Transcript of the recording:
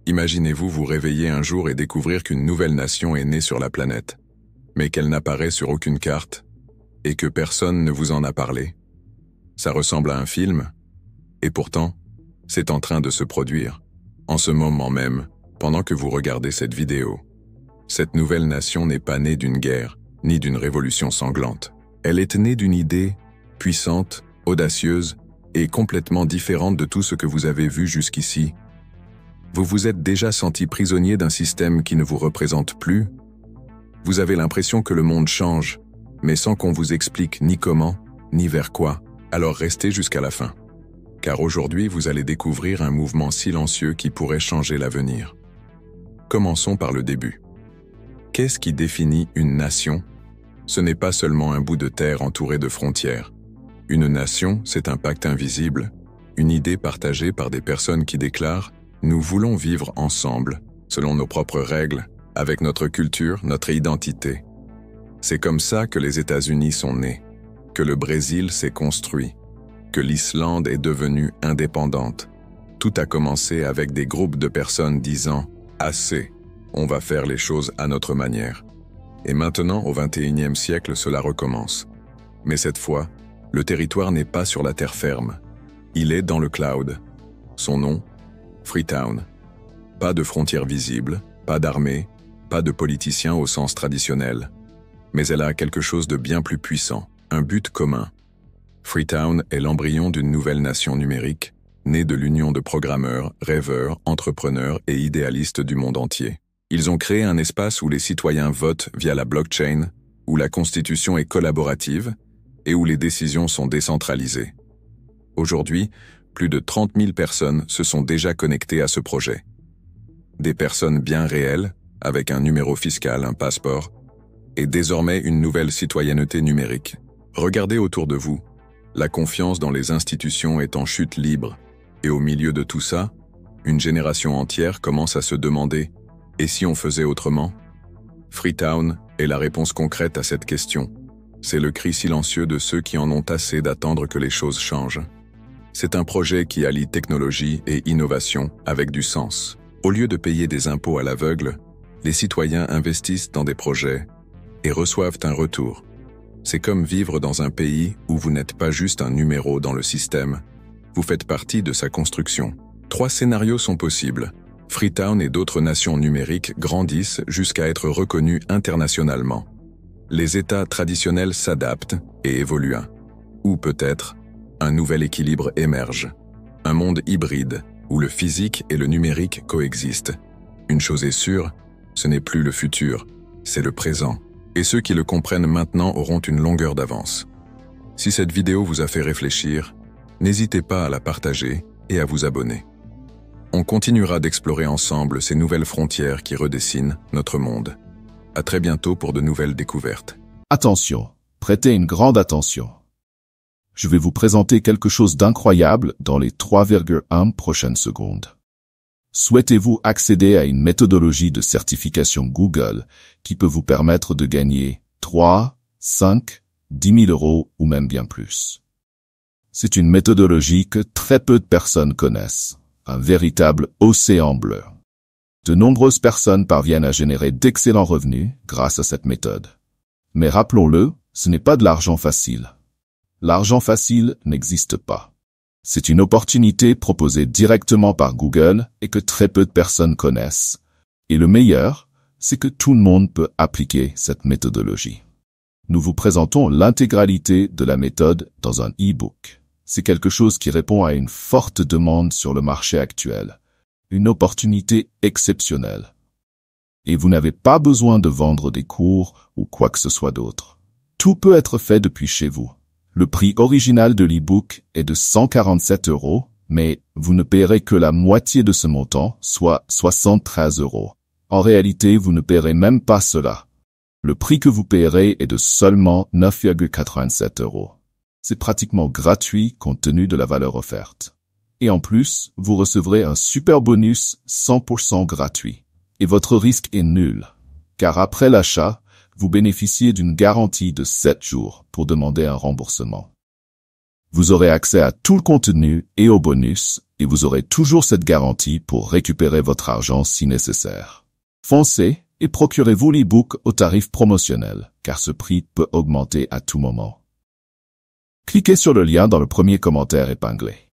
Imaginez-vous vous réveiller un jour et découvrir qu'une nouvelle nation est née sur la planète, mais qu'elle n'apparaît sur aucune carte, et que personne ne vous en a parlé. Ça ressemble à un film, et pourtant, c'est en train de se produire, en ce moment même, pendant que vous regardez cette vidéo. Cette nouvelle nation n'est pas née d'une guerre, ni d'une révolution sanglante. Elle est née d'une idée puissante, audacieuse et complètement différente de tout ce que vous avez vu jusqu'ici. Vous vous êtes déjà senti prisonnier d'un système qui ne vous représente plus? Vous avez l'impression que le monde change, mais sans qu'on vous explique ni comment, ni vers quoi. Alors restez jusqu'à la fin. Car aujourd'hui, vous allez découvrir un mouvement silencieux qui pourrait changer l'avenir. Commençons par le début. Qu'est-ce qui définit une nation? Ce n'est pas seulement un bout de terre entouré de frontières. Une nation, c'est un pacte invisible, une idée partagée par des personnes qui déclarent « Nous voulons vivre ensemble, selon nos propres règles, avec notre culture, notre identité ». C'est comme ça que les États-Unis sont nés, que le Brésil s'est construit, que l'Islande est devenue indépendante. Tout a commencé avec des groupes de personnes disant « Assez, on va faire les choses à notre manière ». Et maintenant, au XXIe siècle, cela recommence. Mais cette fois, le territoire n'est pas sur la terre ferme. Il est dans le cloud. Son nom, Freetown. Pas de frontières visibles, pas d'armée, pas de politiciens au sens traditionnel. Mais elle a quelque chose de bien plus puissant, un but commun. Freetown est l'embryon d'une nouvelle nation numérique, née de l'union de programmeurs, rêveurs, entrepreneurs et idéalistes du monde entier. Ils ont créé un espace où les citoyens votent via la blockchain, où la constitution est collaborative et où les décisions sont décentralisées. Aujourd'hui, plus de 30 000 personnes se sont déjà connectées à ce projet. Des personnes bien réelles, avec un numéro fiscal, un passeport, et désormais une nouvelle citoyenneté numérique. Regardez autour de vous. La confiance dans les institutions est en chute libre. Et au milieu de tout ça, une génération entière commence à se demander « Et si on faisait autrement ?» Freetown est la réponse concrète à cette question. C'est le cri silencieux de ceux qui en ont assez d'attendre que les choses changent. C'est un projet qui allie technologie et innovation avec du sens. Au lieu de payer des impôts à l'aveugle, les citoyens investissent dans des projets et reçoivent un retour. C'est comme vivre dans un pays où vous n'êtes pas juste un numéro dans le système, vous faites partie de sa construction. 3 scénarios sont possibles. Freetown et d'autres nations numériques grandissent jusqu'à être reconnues internationalement. Les États traditionnels s'adaptent et évoluent. Ou peut-être, un nouvel équilibre émerge. Un monde hybride, où le physique et le numérique coexistent. Une chose est sûre, ce n'est plus le futur, c'est le présent. Et ceux qui le comprennent maintenant auront une longueur d'avance. Si cette vidéo vous a fait réfléchir, n'hésitez pas à la partager et à vous abonner. On continuera d'explorer ensemble ces nouvelles frontières qui redessinent notre monde. À très bientôt pour de nouvelles découvertes. Attention, prêtez une grande attention. Je vais vous présenter quelque chose d'incroyable dans les 3,1 prochaines secondes. Souhaitez-vous accéder à une méthodologie de certification Google qui peut vous permettre de gagner 3, 5, 10 000 euros ou même bien plus? C'est une méthodologie que très peu de personnes connaissent, un véritable océan bleu. De nombreuses personnes parviennent à générer d'excellents revenus grâce à cette méthode. Mais rappelons-le, ce n'est pas de l'argent facile. L'argent facile n'existe pas. C'est une opportunité proposée directement par Google et que très peu de personnes connaissent. Et le meilleur, c'est que tout le monde peut appliquer cette méthodologie. Nous vous présentons l'intégralité de la méthode dans un e-book. C'est quelque chose qui répond à une forte demande sur le marché actuel. Une opportunité exceptionnelle. Et vous n'avez pas besoin de vendre des cours ou quoi que ce soit d'autre. Tout peut être fait depuis chez vous. Le prix original de l'e-book est de 147 €, mais vous ne paierez que la moitié de ce montant, soit 73 €. En réalité, vous ne paierez même pas cela. Le prix que vous paierez est de seulement 9,87 €. C'est pratiquement gratuit compte tenu de la valeur offerte. Et en plus, vous recevrez un super bonus 100% gratuit. Et votre risque est nul, car après l'achat, vous bénéficiez d'une garantie de 7 jours pour demander un remboursement. Vous aurez accès à tout le contenu et aux bonus, et vous aurez toujours cette garantie pour récupérer votre argent si nécessaire. Foncez et procurez-vous l'e-book au tarif promotionnel, car ce prix peut augmenter à tout moment. Cliquez sur le lien dans le premier commentaire épinglé.